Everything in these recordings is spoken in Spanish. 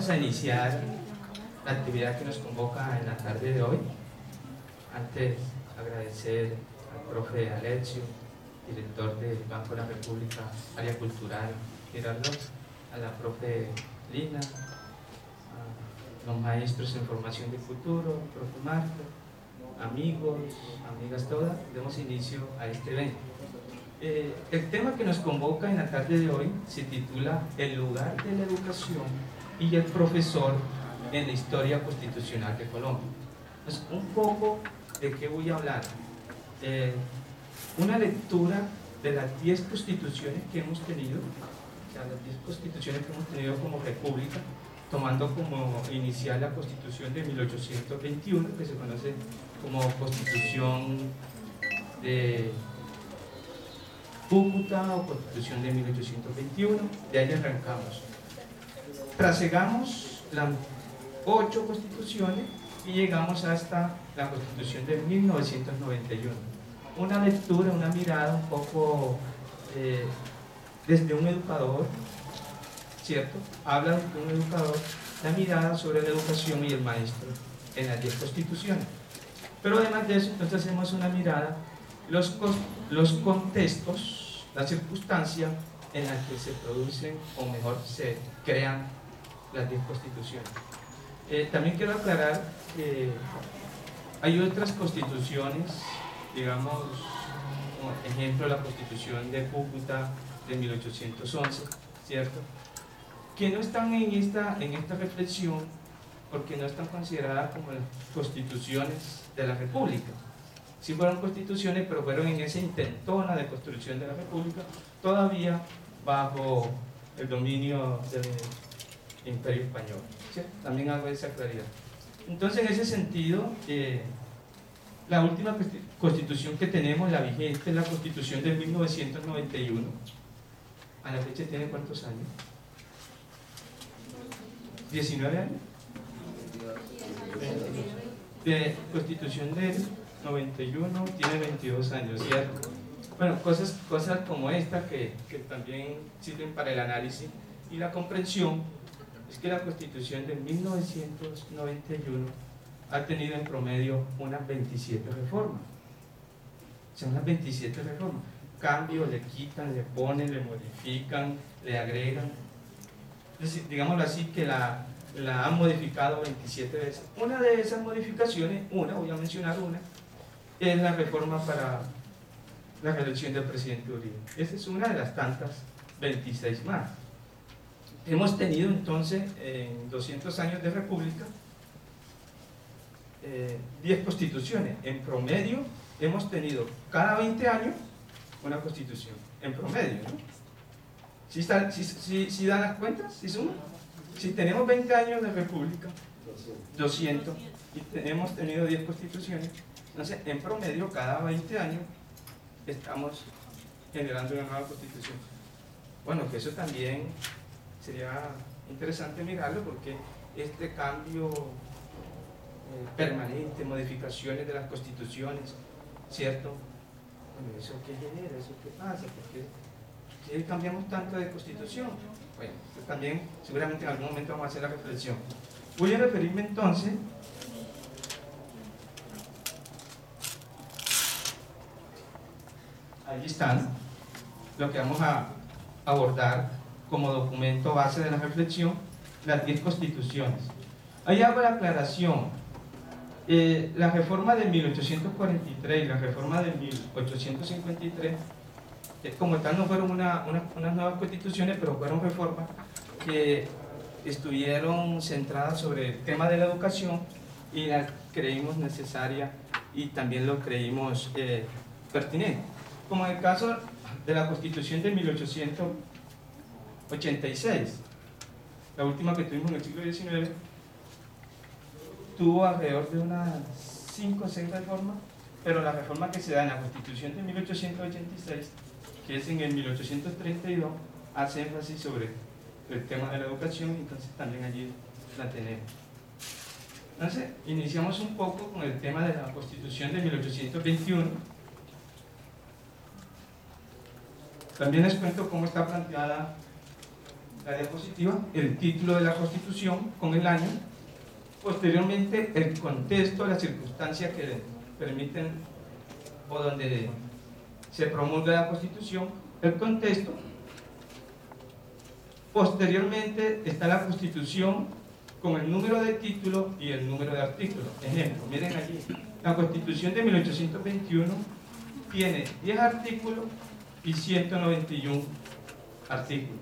Vamos a iniciar la actividad que nos convoca en la tarde de hoy. Antes, agradecer al profe Alexio, director del Banco de la República, área cultural, Gerardo, a la profe Lina, a los maestros en formación de futuro, profe Marco, amigos, amigas todas. Demos inicio a este evento. El tema que nos convoca en la tarde de hoy se titula El lugar de la educación y el profesor en la historia constitucional de Colombia. Pues un poco de qué voy a hablar. Una lectura de las 10 constituciones que hemos tenido, o sea, las 10 constituciones que hemos tenido como república, tomando como inicial la constitución de 1821, que se conoce como constitución de Cúcuta o constitución de 1821, de ahí arrancamos. Trasegamos las 8 constituciones y llegamos hasta la constitución de 1991. Una lectura, una mirada un poco desde un educador, ¿cierto? Habla de un educador, la mirada sobre la educación y el maestro en las 10 constituciones. Pero además de eso, entonces hacemos una mirada, los contextos, la circunstancia en la que se producen, o mejor, se crean las 10 constituciones. También quiero aclarar que hay otras constituciones, digamos, como ejemplo la constitución de Cúcuta de 1811, ¿cierto?, que no están en esta reflexión porque no están consideradas como las constituciones de la República. Sí fueron constituciones, pero fueron en esa intentona de construcción de la República, todavía bajo el dominio del Imperio Español. ¿Sí? También hago esa claridad. Entonces, en ese sentido, la última constitución que tenemos, la vigente, es la constitución de 1991. A la fecha tiene ¿cuántos años? ¿19 años? De constitución del 91 tiene 22 años, ¿cierto? Bueno, cosas como esta que también sirven para el análisis y la comprensión, es que la constitución de 1991 ha tenido en promedio unas 27 reformas. O sea, unas 27 reformas. Cambio, le quitan, le ponen, le modifican, le agregan. Entonces, digámoslo así, que la han modificado 27 veces. Una de esas modificaciones, voy a mencionar una, es la reforma para la reelección del presidente Uribe. Esa es una de las tantas 26 más. Hemos tenido entonces, en 200 años de república, 10 constituciones. En promedio, hemos tenido cada 20 años una constitución. En promedio, ¿no? ¿Sí dan las cuentas? ¿Sí suman? Si tenemos 20 años de república, 200, y hemos tenido 10 constituciones, entonces en promedio cada 20 años estamos generando una nueva constitución. Bueno, que eso también sería interesante mirarlo, porque este cambio permanente, modificaciones de las constituciones, ¿cierto? Bueno, ¿eso qué genera? ¿Eso qué pasa? ¿Por qué cambiamos tanto de constitución? Bueno, pues también seguramente en algún momento vamos a hacer la reflexión. Voy a referirme entonces ahí están lo que vamos a abordar como documento base de la reflexión, las 10 constituciones. Ahí hago la aclaración. La reforma de 1843 y la reforma de 1853 como tal no fueron unas nuevas constituciones, pero fueron reformas que estuvieron centradas sobre el tema de la educación y la creímos necesaria y también lo creímos pertinente. Como en el caso de la constitución de 1886, la última que tuvimos en el siglo XIX, tuvo alrededor de unas 5 o 6 reformas, pero la reforma que se da en la constitución de 1886, que es en el 1832, hace énfasis sobre el tema de la educación, entonces también allí la tenemos. Entonces, iniciamos un poco con el tema de la constitución de 1821. También les cuento cómo está planteada la diapositiva, el título de la Constitución con el año, posteriormente el contexto, las circunstancias que permiten o donde se promulga la Constitución, el contexto. Posteriormente está la Constitución con el número de título y el número de artículos. Ejemplo, miren allí, la Constitución de 1821 tiene 10 artículos y 191 artículos.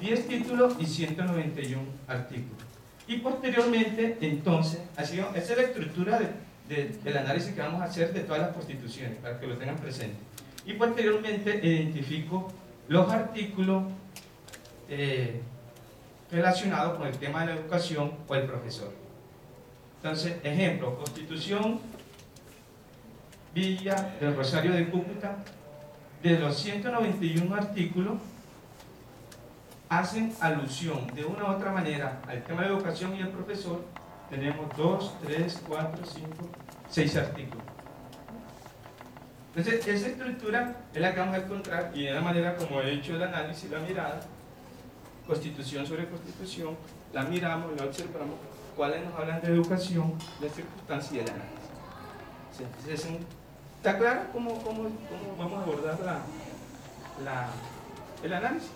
10 títulos y 191 artículos. Y posteriormente, entonces, esa es la estructura del análisis que vamos a hacer de todas las constituciones, para que lo tengan presente. Y posteriormente identifico los artículos relacionados con el tema de la educación o el profesor. Entonces, ejemplo, Constitución Villa del Rosario de Cúcuta, de los 191 artículos, hacen alusión de una u otra manera al tema de la educación y el profesor. Tenemos 2, 3, 4, 5, 6 artículos. Entonces, esa estructura es la que vamos a encontrar, y de la manera como he hecho el análisis, la mirada, constitución sobre constitución, la miramos, la observamos, cuáles nos hablan de educación, de circunstancias y el análisis. Entonces, ¿está claro cómo vamos a abordar el análisis?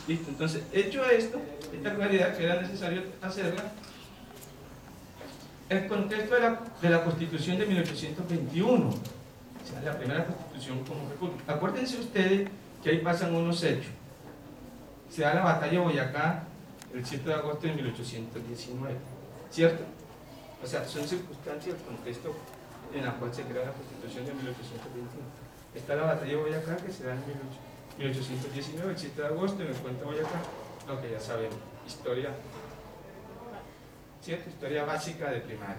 Listo, entonces, hecho esto, esta claridad que era necesario hacerla, el contexto de la Constitución de 1821, o sea, la primera Constitución como república. Acuérdense ustedes que ahí pasan unos hechos. Se da la batalla de Boyacá el 7 de agosto de 1819, ¿cierto? O sea, son circunstancias, el contexto en la cual se crea la Constitución de 1821. Está la batalla de Boyacá que se da en 1819, el 7 de agosto, en el puente de Boyacá, lo que ya sabemos, historia, ¿cierto? Historia básica de primaria.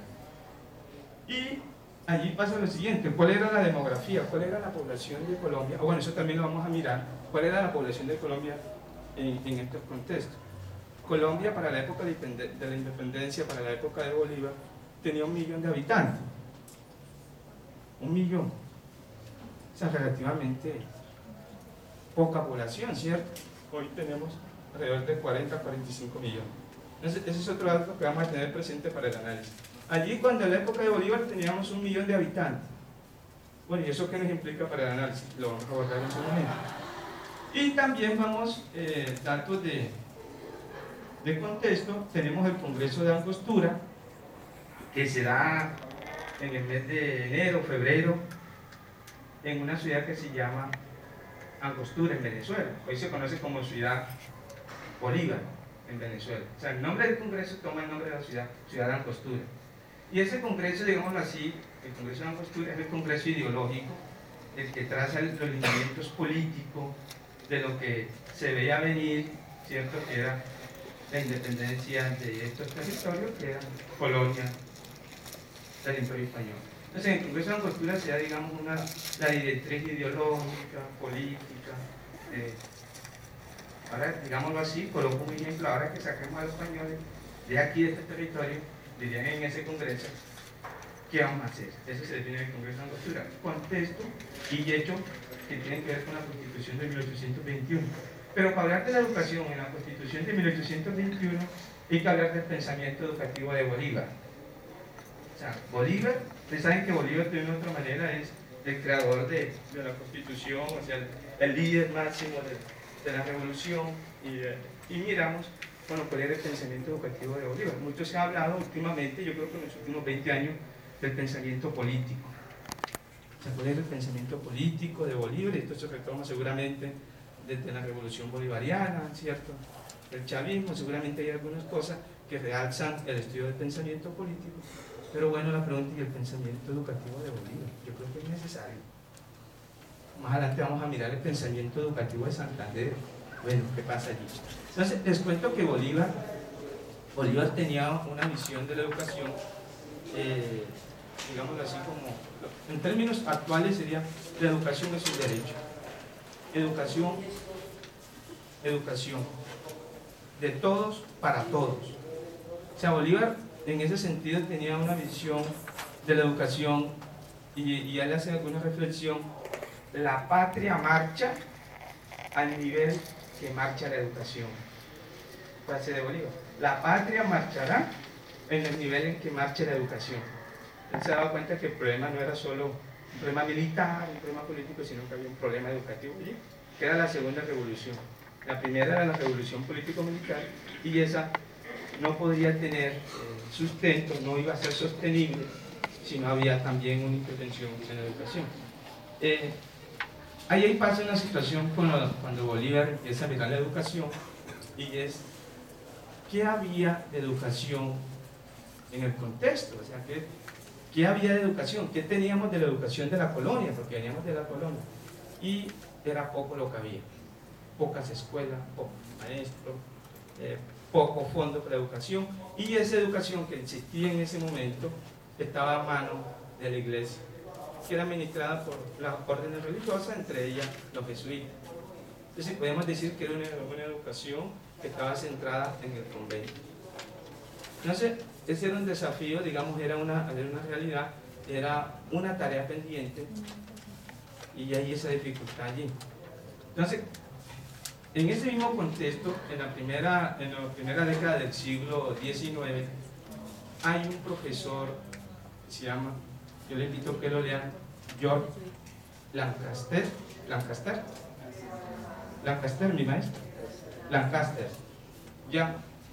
Y allí pasa lo siguiente: ¿cuál era la demografía? ¿Cuál era la población de Colombia? Bueno, eso también lo vamos a mirar. ¿Cuál era la población de Colombia en estos contextos? Colombia, para la época de la independencia, para la época de Bolívar, tenía 1 millón de habitantes. 1 millón. O sea, relativamente poca población, ¿cierto? Hoy tenemos alrededor de 40, 45 millones. Entonces, ese es otro dato que vamos a tener presente para el análisis. Allí, cuando en la época de Bolívar teníamos 1 millón de habitantes. Bueno, ¿y eso qué nos implica para el análisis? Lo vamos a abordar en su momento. Y también vamos, datos de contexto. Tenemos el Congreso de Angostura, que se da en el mes de enero, febrero, en una ciudad que se llama Angostura, en Venezuela. Hoy se conoce como Ciudad Bolívar, en Venezuela. O sea, el nombre del Congreso toma el nombre de la ciudad de Angostura. Y ese Congreso, digámoslo así, el Congreso de Angostura es el Congreso ideológico, el que traza los lineamientos políticos de lo que se veía venir, ¿cierto? Que era la independencia de estos territorios, que eran colonia del Imperio Español. Entonces, en el Congreso de Angostura se da, digamos, la directriz ideológica, política. Ahora, digámoslo así, coloco un ejemplo: ahora que saquemos a los españoles de aquí, de este territorio, dirían en ese Congreso, ¿qué vamos a hacer? Eso se define en el Congreso de Angostura. Contexto y hecho que tienen que ver con la Constitución de 1821. Pero para hablar de la educación en la Constitución de 1821 hay que hablar del pensamiento educativo de Bolívar. O sea, Bolívar, ustedes saben que Bolívar de una u otra manera es el creador de la Constitución, o sea, el líder máximo de la revolución, y miramos, bueno, cuál era el pensamiento educativo de Bolívar. Mucho se ha hablado últimamente, yo creo que en los últimos 20 años, del pensamiento político. O sea, cuál era el pensamiento político de Bolívar. Esto se retoma seguramente desde la revolución bolivariana, ¿cierto? El chavismo, seguramente hay algunas cosas que realzan el estudio del pensamiento político. Pero bueno, la pregunta: ¿y el pensamiento educativo de Bolívar? Yo creo que es necesario. Más adelante vamos a mirar el pensamiento educativo de Santander. Bueno, ¿qué pasa allí? Entonces, les cuento que Bolívar tenía una visión de la educación, digámoslo así, como, en términos actuales sería: la educación es un derecho. Educación, de todos para todos. O sea, Bolívar en ese sentido tenía una visión de la educación, y él hace alguna reflexión: la patria marcha al nivel que marcha la educación. Frase de Bolívar: la patria marchará en el nivel en que marche la educación. Él se daba cuenta que el problema no era solo un problema militar, un problema político, sino que había un problema educativo allí, que era la segunda revolución. La primera era la revolución político-militar, y esa no podría tener sustento, no iba a ser sostenible si no había también una intervención en la educación. Ahí pasa una situación cuando Bolívar empieza a mirar la educación, y es: ¿qué había de educación en el contexto? O sea, ¿qué había de educación? ¿Qué teníamos de la educación de la colonia? Porque veníamos de la colonia, y era poco lo que había. Pocas escuelas, pocos maestros, poco fondo para la educación, y esa educación que existía en ese momento estaba a mano de la iglesia, que era administrada por las órdenes religiosas, entre ellas los jesuitas. Entonces podemos decir que era una educación que estaba centrada en el convento. Entonces ese era un desafío, digamos, era una realidad, era una tarea pendiente, y hay esa dificultad allí. Entonces, en ese mismo contexto, en la primera década del siglo XIX, hay un profesor que se llama, yo le invito a que lo lean, George Lancaster, mi maestro,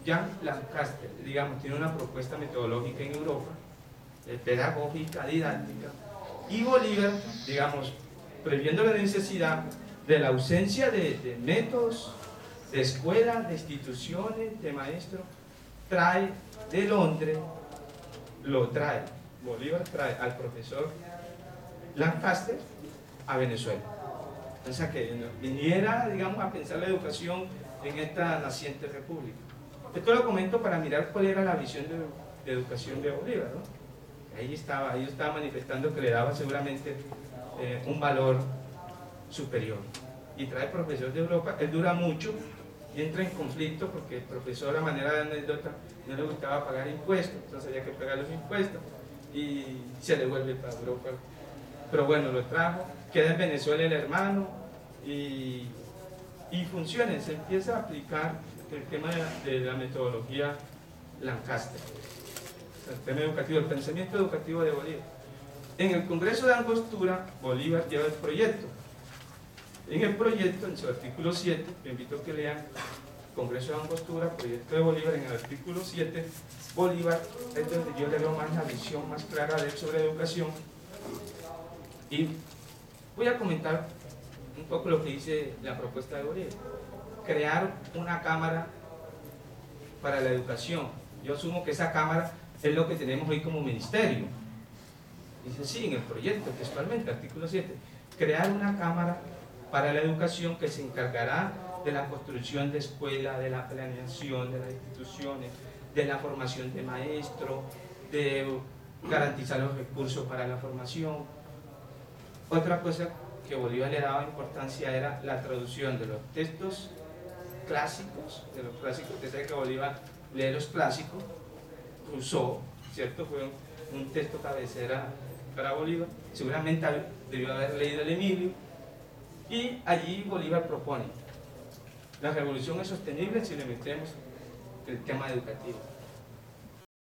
Jan Lancaster, digamos, tiene una propuesta metodológica en Europa, pedagógica, didáctica, y Bolívar, digamos, previendo la necesidad de la ausencia de métodos, de escuelas, de instituciones, de maestros, trae de Londres, Bolívar trae al profesor Lancaster a Venezuela. O sea, que viniera, digamos, a pensar la educación en esta naciente república. Esto lo comento para mirar cuál era la visión de educación de Bolívar, ¿no? Ahí estaba manifestando que le daba seguramente un valor superior, y trae profesor de Europa. Él dura mucho y entra en conflicto porque el profesor, a manera de anécdota, no le gustaba pagar impuestos, entonces había que pagar los impuestos y se le vuelve para Europa. Pero bueno, lo trajo, queda en Venezuela el hermano, y funciona, se empieza a aplicar el tema de la metodología Lancaster, el tema educativo, el pensamiento educativo de Bolívar. En el Congreso de Angostura, Bolívar lleva el proyecto. En el proyecto, en su artículo 7, te invito a que lean Congreso de Angostura, proyecto de Bolívar. En el artículo 7, Bolívar es donde yo le veo más la visión más clara de él sobre educación, y voy a comentar un poco lo que dice la propuesta de Bolívar: crear una cámara para la educación. Yo asumo que esa cámara es lo que tenemos hoy como ministerio. Dice así en el proyecto, textualmente, artículo 7, crear una cámara para la educación que se encargará de la construcción de escuelas, de la planeación de las instituciones, de la formación de maestros, de garantizar los recursos para la formación. Otra cosa que Bolívar le daba importancia era la traducción de los textos clásicos, que sabe que Bolívar lee los clásicos. Rousseau, ¿cierto? Fue un texto cabecera para Bolívar, seguramente debió haber leído el Emilio, y allí Bolívar propone: la revolución es sostenible si le metemos el tema educativo.